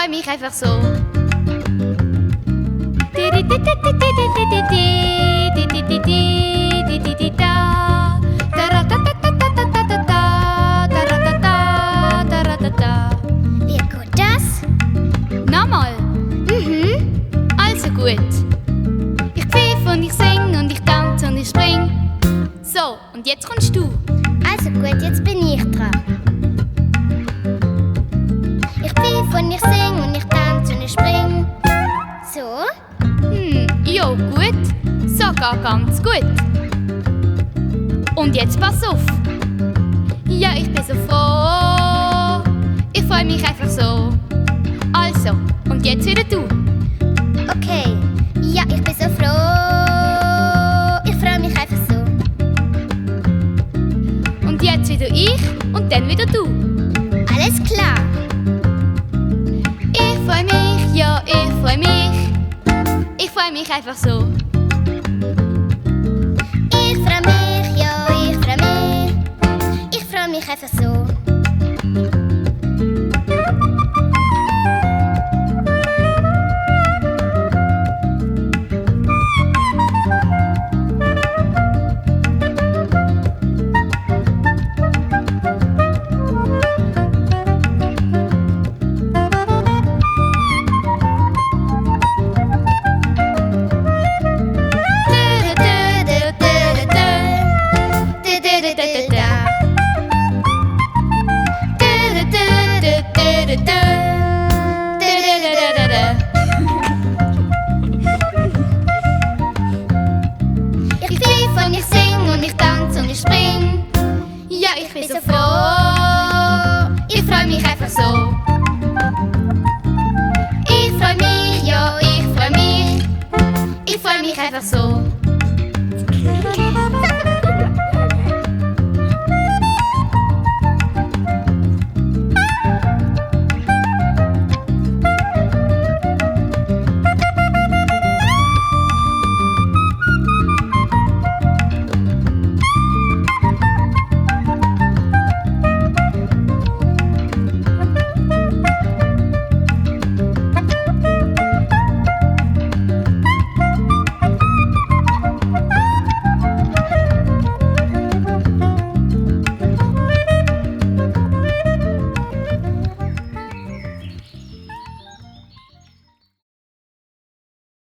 mich einfach so. Wie geht das? Nochmal. Also gut. Ich pfeife und ich sing und ich tanze und ich spring. So, und jetzt kommst du. Also gut, jetzt bin ich dran. Ich pfeife und ich sing und ich tanze und ich spring. So? Ja, gut. Sogar ganz gut. Und jetzt pass auf. Ja, ich bin so froh. Ich freue mich einfach so. Also, und jetzt wieder du. Okay. Ja, ich bin so froh. Ich freue mich einfach so. Und jetzt wieder ich und dann wieder du. Alles klar. Ich freue mich, ja, ich freue mich. Ich freue mich einfach so. Ich freue mich, ja, ich freue mich. Ich freue mich einfach so. Ich pfeife und ich sing und ich tanze und ich spring. Ja, ich bin so froh. Ich freue mich einfach so. Ich freue mich, ja, ich freue mich. Ich freue mich einfach so.